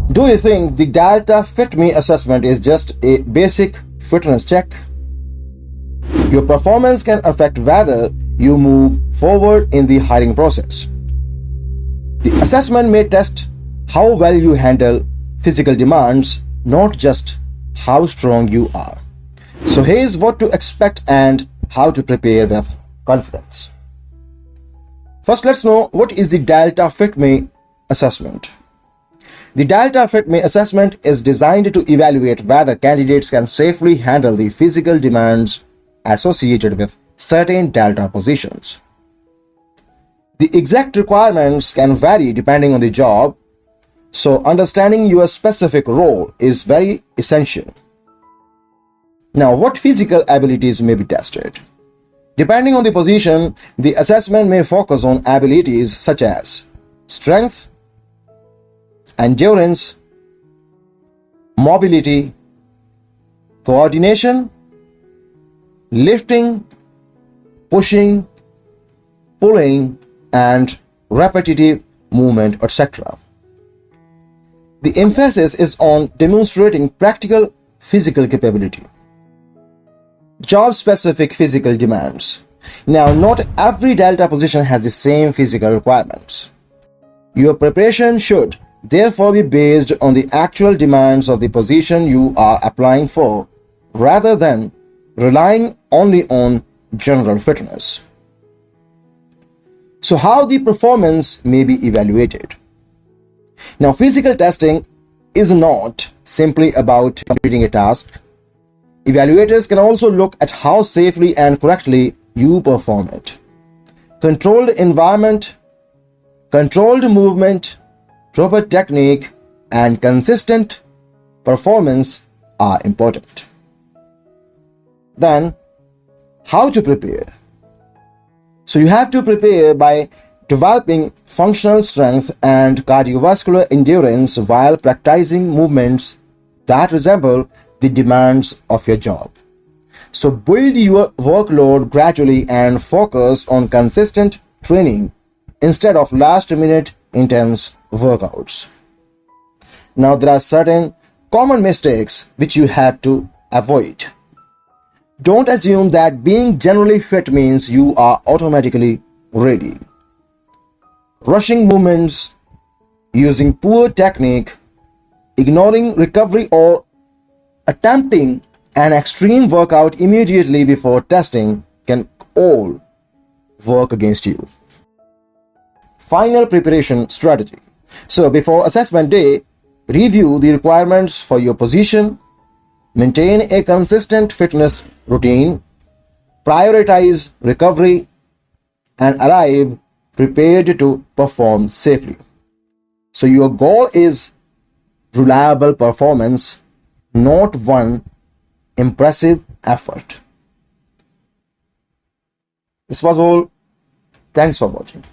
Do you think the Delta FITME assessment is just a basic fitness check? Your performance can affect whether you move forward in the hiring process. The assessment may test how well you handle physical demands, not just how strong you are. So here's what to expect and how to prepare with confidence. First, let's know what is the Delta FITME assessment. The Delta FITME assessment is designed to evaluate whether candidates can safely handle the physical demands associated with certain Delta positions. The exact requirements can vary depending on the job, so understanding your specific role is very essential. Now, what physical abilities may be tested? Depending on the position, the assessment may focus on abilities such as strength, endurance, mobility, coordination, lifting, pushing, pulling, and repetitive movement, etc. The emphasis is on demonstrating practical physical capability. Job-specific physical demands. Now, not every Delta position has the same physical requirements. Your preparation should therefore be based on the actual demands of the position you are applying for, rather than relying only on general fitness. So, how the performance may be evaluated? Now, physical testing is not simply about completing a task. Evaluators can also look at how safely and correctly you perform it. Controlled environment, controlled movement, proper technique, and consistent performance are important. Then, how to prepare? So you have to prepare by developing functional strength and cardiovascular endurance while practicing movements that resemble the demands of your job. So build your workload gradually and focus on consistent training instead of last-minute intense workouts. Now, there are certain common mistakes which you have to avoid. Don't assume that being generally fit means you are automatically ready. Rushing movements, using poor technique, ignoring recovery, or attempting an extreme workout immediately before testing can all work against you. Final preparation strategy. So before assessment day, review the requirements for your position, maintain a consistent fitness routine, prioritize recovery, and arrive prepared to perform safely. So your goal is reliable performance, not one impressive effort. This was all. Thanks for watching.